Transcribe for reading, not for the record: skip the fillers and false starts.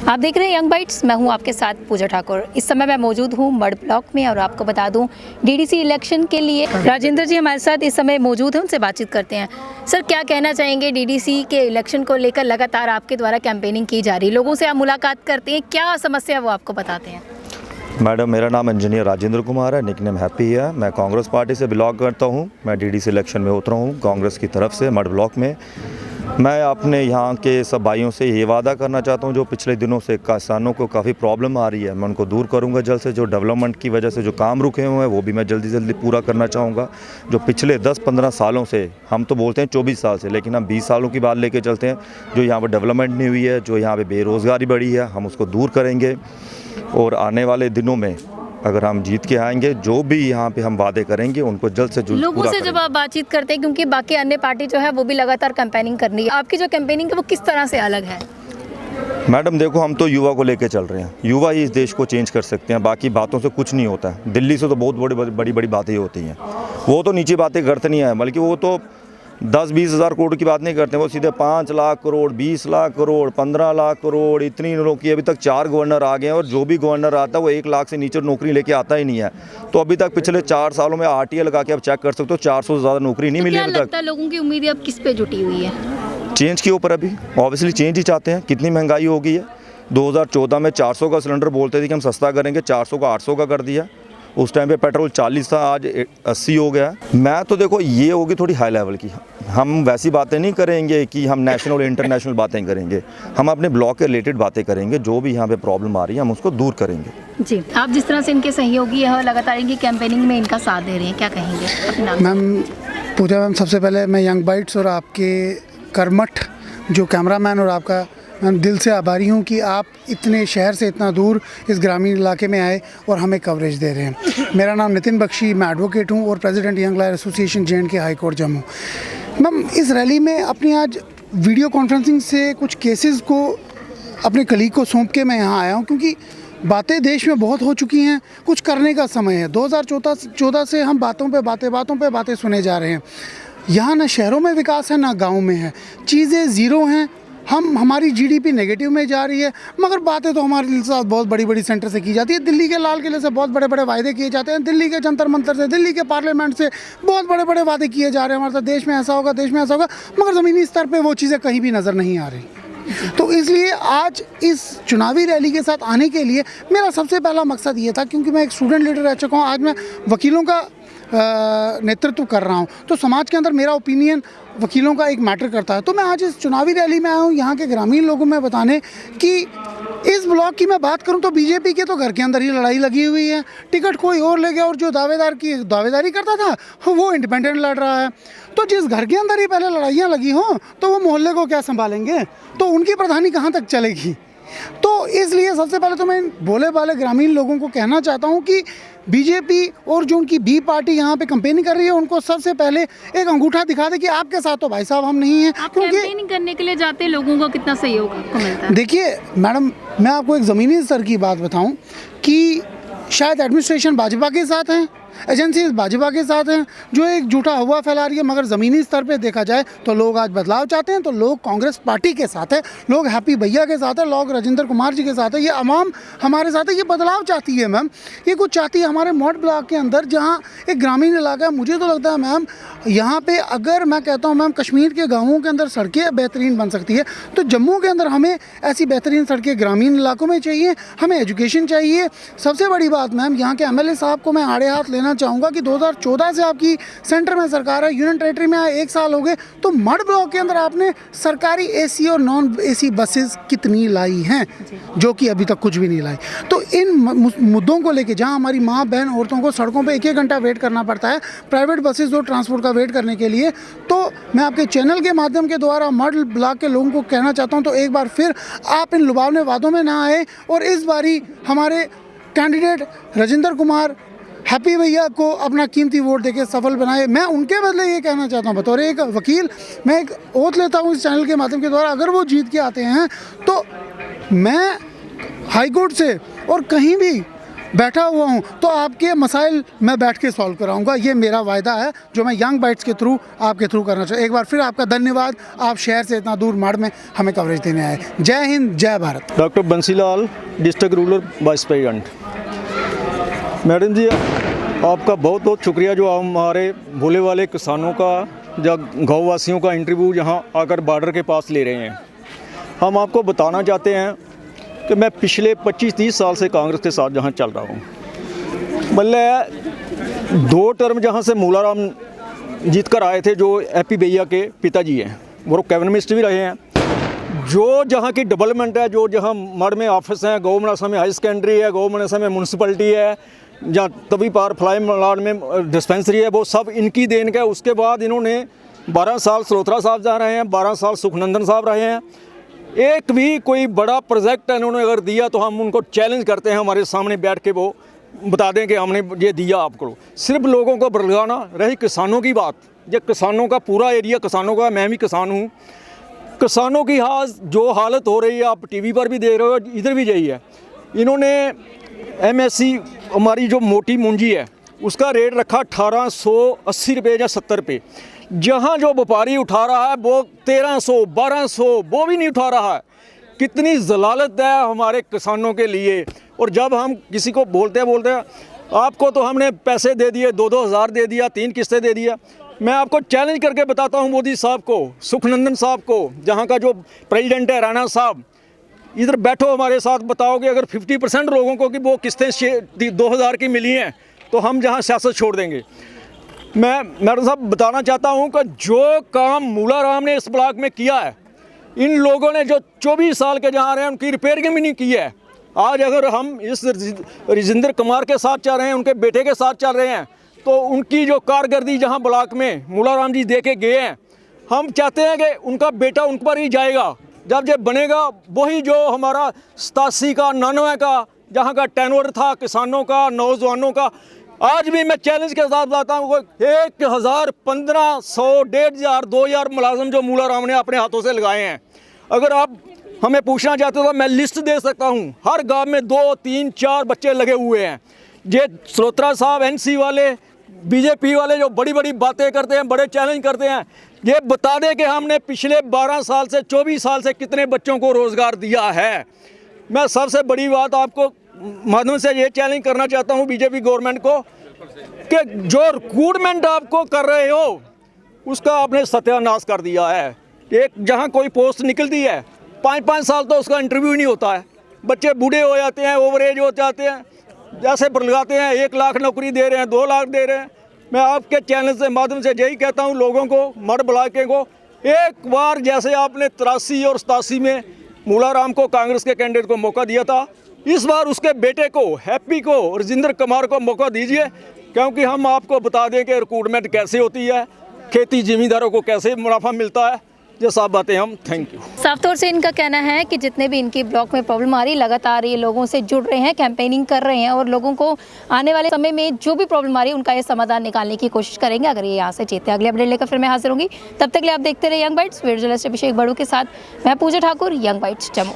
आप देख रहे हैं यंग बाइट्स, मैं हूं आपके साथ पूजा ठाकुर। इस समय मैं मौजूद हूं मड ब्लॉक में और आपको बता दूं डीडीसी इलेक्शन के लिए राजेंद्र जी हमारे साथ इस समय मौजूद हैं, उनसे बातचीत करते हैं। सर, क्या कहना चाहेंगे डीडीसी के इलेक्शन को लेकर? लगातार आपके द्वारा कैंपेनिंग की जा रही है, लोगों से आप मुलाकात करते हैं, क्या समस्या है वो आपको बताते हैं? मैडम, मेरा नाम इंजीनियर राजेंद्र कुमार है, निकनेम हैप्पी है। मैं कांग्रेस पार्टी से बिलोंग करता हूं। मैं डीडीसी इलेक्शन में उतरा हूं कांग्रेस की तरफ से मड ब्लॉक में। मैं अपने यहाँ के सब भाइयों से ये वादा करना चाहता हूँ, जो पिछले दिनों से किसानों को काफ़ी प्रॉब्लम आ रही है, मैं उनको दूर करूँगा जल्द से। जो डेवलपमेंट की वजह से जो काम रुके हुए हैं वो भी मैं जल्दी पूरा करना चाहूँगा। जो पिछले 10-15 सालों से, हम तो बोलते हैं 24 साल से, लेकिन हम 20 सालों की बात लेके चलते हैं, जो यहाँ पर डेवलपमेंट नहीं हुई है, जो यहाँ पर बेरोज़गारी बढ़ी है, हम उसको दूर करेंगे। और आने वाले दिनों में अगर हम जीत के आएंगे, जो भी यहाँ पे हम वादे करेंगे उनको जल्द से जल्द लोगों से जब आप बातचीत करते हैं, क्योंकि बाकी अन्य पार्टी जो है वो भी लगातार कैंपेनिंग कर रही है, आपकी जो कैंपेनिंग है वो किस तरह से अलग है? मैडम देखो, हम तो युवा को लेके चल रहे हैं। युवा ही इस देश को चेंज कर सकते हैं, बाकी बातों से कुछ नहीं होता है। दिल्ली से तो बहुत बड़ी बातें होती हैं, वो तो नीची बातें करते नहीं है, बल्कि वो तो 10-20 हज़ार करोड़ की बात नहीं करते, वो सीधे 5 लाख करोड़, 20 लाख करोड़, 15 लाख करोड़, इतनी लोगों की। अभी तक 4 गवर्नर आ गए हैं और जो भी गवर्नर आता है वो 1 लाख से नीचे नौकरी लेके आता ही नहीं है। तो अभी तक पिछले 4 सालों में आरटीए लगा के आप चेक कर सकते हो, 400 से ज़्यादा नौकरी नहीं मिली अभी तक। लोगों की उम्मीदें अब किस पे जुटी हुई है? चेंज के ऊपर। अभी ऑब्वियसली चेंज ही चाहते हैं। कितनी महंगाई हो गई है। 2014 में 400 का सिलेंडर बोलते थे कि हम सस्ता करेंगे, 400 का 800 का कर दिया। उस टाइम पे पेट्रोल 40 था, आज 80 हो गया। मैं तो देखो, ये होगी थोड़ी हाई लेवल की। हम वैसी बातें नहीं करेंगे कि हम नेशनल और इंटरनेशनल बातें करेंगे, हम अपने ब्लॉक के रिलेटेड बातें करेंगे। जो भी यहाँ पे प्रॉब्लम आ रही है हम उसको दूर करेंगे। जी, आप जिस तरह से इनके सहयोगी है और लगातार इनकी कैंपेनिंग में इनका साथ दे रहे हैं, क्या कहेंगे? मैम पूजा मैम, सबसे पहले मैं यंग बाइट्स और आपके कर्मठ जो कैमरामैन और आपका मैं दिल से आभारी हूँ कि आप इतने शहर से इतना दूर इस ग्रामीण इलाके में आए और हमें कवरेज दे रहे हैं। मेरा नाम नितिन बख्शी, मैं एडवोकेट हूँ और president young lawyer association J&K high court Jammu. Ma'am, इस रैली में अपनी आज वीडियो कॉन्फ्रेंसिंग से कुछ केसेस को अपने कलीग को सौंप के मैं यहाँ आया हूँ, क्योंकि बातें देश में बहुत हो चुकी हैं, कुछ करने का समय है। 2014 से हम बातों पे बातें सुने जा रहे हैं। यहाँ ना शहरों में विकास है ना गाँव में है, चीज़ें ज़ीरो हैं। हमारी जीडीपी नेगेटिव में जा रही है, मगर बातें तो हमारे साथ बहुत बड़ी सेंटर से की जाती है। दिल्ली के लाल किले से बहुत बड़े वादे किए जाते हैं, दिल्ली के जंतर मंतर से, दिल्ली के पार्लियामेंट से बहुत बड़े वादे किए जा रहे हैं। हमारे साथ देश में ऐसा होगा, देश में ऐसा होगा, मगर ज़मीनी स्तर पे वो चीज़ें कहीं भी नज़र नहीं आ रही। तो इसलिए आज इस चुनावी रैली के साथ आने के लिए मेरा सबसे पहला मकसद ये था, क्योंकि मैं एक स्टूडेंट लीडर रह चुका हूँ, आज मैं वकीलों का नेतृत्व कर रहा हूँ, तो समाज के अंदर मेरा ओपिनियन वकीलों का एक मैटर करता है। तो मैं आज इस चुनावी रैली में आया हूँ यहाँ के ग्रामीण लोगों में बताने कि इस ब्लॉक की मैं बात करूँ तो बीजेपी के तो घर के अंदर ही लड़ाई लगी हुई है। टिकट कोई और ले गया और जो दावेदारी करता था वो इंडिपेंडेंट लड़ रहा है। तो जिस घर के अंदर ही पहले लड़ाइयाँ लगी हों तो वो मोहल्ले को क्या संभालेंगे, तो उनकी प्रधानी कहाँ तक चलेगी। तो इसलिए सबसे पहले तो मैं भोले भाले ग्रामीण लोगों को कहना चाहता हूं कि बीजेपी और जो उनकी बी पार्टी यहाँ पे कैंपेनिंग कर रही है, उनको सबसे पहले एक अंगूठा दिखा दे कि आपके साथ तो भाई साहब हम नहीं हैं। क्योंकि कैंपेनिंग करने के लिए जाते लोगों को कितना सहयोग आपको मिलता है? देखिए मैडम, मैं आपको एक ज़मीनी स्तर की बात बताऊं कि शायद एडमिनिस्ट्रेशन भाजपा के साथ हैं, एजेंसीज भाजपा के साथ हैं, जो एक झूठा हवा फैला रही है, मगर ज़मीनी स्तर पे देखा जाए तो लोग आज बदलाव चाहते हैं। तो लोग कांग्रेस पार्टी के साथ है, लोग हैप्पी भैया के साथ है, लोग राजेंद्र कुमार जी के साथ है, ये अवाम हमारे साथ है। ये बदलाव चाहती है मैम, ये कुछ चाहती है हमारे मड ब्लॉक के अंदर, जहाँ एक ग्रामीण इलाका है। मुझे तो लगता है मैम, यहाँ पे अगर मैं कहता हूँ मैम, कश्मीर के गाँवों के अंदर सड़कें बेहतरीन बन सकती है, तो जम्मू के अंदर हमें ऐसी बेहतरीन सड़कें ग्रामीण इलाकों में चाहिए। हमें एजुकेशन चाहिए। सबसे बड़ी बात मैम, यहाँ के MLA साहब को मैं आड़े हाथ लेना चाहूँगा कि 2014 से आपकी सेंटर में सरकार है, यूनियन टेरेटरी में आए 1 साल हो गए, तो मड ब्लॉक के अंदर आपने सरकारी AC और नॉन AC बसेस कितनी लाई हैं, जो कि अभी तक कुछ भी नहीं लाई। तो इन मुद्दों को लेके, जहां हमारी माँ बहन औरतों को सड़कों पे 1-1 घंटा वेट करना पड़ता है प्राइवेट बसेस और ट्रांसपोर्ट का वेट करने के लिए, तो मैं आपके चैनल के माध्यम के द्वारा मड ब्लॉक के लोगों को कहना चाहता हूँ, तो एक बार फिर आप इन लुभावने वादों में ना आए और इस बारी हमारे कैंडिडेट राजेंद्र कुमार हैप्पी भैया को अपना कीमती वोट देके सफल बनाए। मैं उनके बदले ये कहना चाहता हूँ, बतौर एक वकील मैं एक ओथ लेता हूँ इस चैनल के माध्यम के द्वारा, अगर वो जीत के आते हैं तो मैं हाई कोर्ट से और कहीं भी बैठा हुआ हूँ तो आपके मसाइल मैं बैठ के सॉल्व कराऊंगा। ये मेरा वायदा है जो मैं यंग बाइट्स के थ्रू आपके थ्रू करना चाहूँ। एक बार फिर आपका धन्यवाद, आप शहर से इतना दूर मढ़ में हमें कवरेज देने आए। जय हिंद, जय Bharat. Doctor Bansilal, district rural vice president. Madam ji, आपका बहुत बहुत शुक्रिया जो हमारे भोले वाले किसानों का या गाँव वासियों का इंटरव्यू यहाँ आकर बॉर्डर के पास ले रहे हैं। हम आपको बताना चाहते हैं कि मैं पिछले 25-30 साल से कांग्रेस के साथ जहाँ चल रहा हूँ। मतलब 2 टर्म जहाँ से मूलाराम जीत कर आए थे, जो एपी भैया के पिताजी हैं, वो कैबिनेट मिनिस्टर भी रहे हैं। जो जहाँ की डेवलपमेंट है, जो जहाँ मढ़ में ऑफिस हैं, गौ मनासा में हाई सेकेंडरी है, गौ मनासा में म्यूनसिपलिटी है, जहाँ तभी पार फ्लाई मलाड में डिस्पेंसरी है, वो सब इनकी देन का है। उसके बाद इन्होंने 12 साल सलोत्रा साहब जा रहे हैं, 12 साल सुखनंदन साहब रहे हैं। एक भी कोई बड़ा प्रोजेक्ट इन्होंने अगर दिया तो हम उनको चैलेंज करते हैं, हमारे सामने बैठ के वो बता दें कि हमने ये दिया आपको। सिर्फ लोगों को बरगाना। रही किसानों की बात, ये किसानों का पूरा एरिया किसानों का, मैं भी किसान हूँ। किसानों की जो हालत हो रही है, आप टीवी पर भी देख रहे हो, इधर भी यही है। इन्होंने MSC हमारी जो मोटी मूंजी है उसका रेट रखा 1880 रुपये या 70 रुपये। जहाँ जो व्यापारी उठा रहा है वो 1300 1200 वो भी नहीं उठा रहा है। कितनी जलालत है हमारे किसानों के लिए। और जब हम किसी को बोलते हैं आपको तो हमने पैसे दे दिए, 2-2 हज़ार दे दिया, 3 किस्तें दे दिया। मैं आपको चैलेंज करके बताता हूँ मोदी साहब को, सुखनंदन साहब को, जहाँ का जो प्रेसिडेंट है राणा साहब, इधर बैठो हमारे साथ, बताओगे अगर 50% लोगों को कि वो किस्तें 2000 की मिली हैं तो हम जहाँ सियासत छोड़ देंगे। मैं मैडम साहब बताना चाहता हूँ कि जो काम मूलाराम ने इस ब्लॉक में किया है, इन लोगों ने जो 24 साल के जहाँ रहे हैं उनकी रिपेयरिंग भी नहीं की है। आज अगर हम इस राजेंद्र कुमार के साथ चल रहे हैं, उनके बेटे के साथ चल रहे हैं, तो उनकी जो कारकर्दगी जहाँ ब्लॉक में मूलाराम जी दे के गए हैं, हम चाहते हैं कि उनका बेटा उन पर ही जाएगा। जब ये बनेगा वही जो हमारा 87 का 99 का जहाँ का टेनओवर था किसानों का, नौजवानों का, आज भी मैं चैलेंज के साथ बताता हूँ 1000, 1500, 1500, 2000 मुलाजम जो मूलाराम ने अपने हाथों से लगाए हैं। अगर आप हमें पूछना चाहते हो तो मैं लिस्ट दे सकता हूँ। हर गांव में 2, 3, 4 बच्चे लगे हुए हैं। ये सलोत्रा साहब, NC वाले, BJP वाले जो बड़ी बड़ी बातें करते हैं, बड़े चैलेंज करते हैं, ये बता दें कि हमने पिछले 12 साल से 24 साल से कितने बच्चों को रोज़गार दिया है। मैं सबसे बड़ी बात आपको माध्यम से ये चैलेंज करना चाहता हूँ बीजेपी गवर्नमेंट को कि जो रिक्रूटमेंट आपको कर रहे हो उसका आपने सत्यानाश कर दिया है। एक जहाँ कोई पोस्ट निकलती है 5-5 साल तो उसका इंटरव्यू ही नहीं होता है। बच्चे बूढ़े हो जाते हैं, ओवरेज हो जाते हैं, जैसे लगाते हैं 1 लाख नौकरी दे रहे हैं, 2 लाख दे रहे हैं। मैं आपके चैनल से माध्यम से यही कहता हूँ लोगों को, मढ़ ब्लॉक को, एक बार जैसे आपने 83 और 87 में मूलाराम को, कांग्रेस के कैंडिडेट को मौका दिया था, इस बार उसके बेटे को, हैप्पी को, राजेंद्र कुमार को मौका दीजिए। क्योंकि हम आपको बता दें कि रिक्रूटमेंट कैसे होती है, खेती ज़मींदारों को कैसे मुनाफा मिलता है, ये सब बातें हम। Thank you. साफ तौर से इनका कहना है कि जितने भी इनकी ब्लॉक में प्रॉब्लम आ रही है, लगातार ये लोगों से जुड़ रहे हैं, कैंपेनिंग कर रहे हैं और लोगों को आने वाले समय में जो भी प्रॉब्लम आ रही है उनका ये समाधान निकालने की कोशिश करेंगे। अगर ये यहाँ से जीतते अगले अपडेट लेकर फिर मैं हाजिर होंगी। तब तक के लिए आप देखते रहे यंग बाइट्स। वीडियो जर्नलिस्ट अभिषेक बड़ू के साथ मैं पूजा ठाकुर, यंग बाइट्स जम्मू।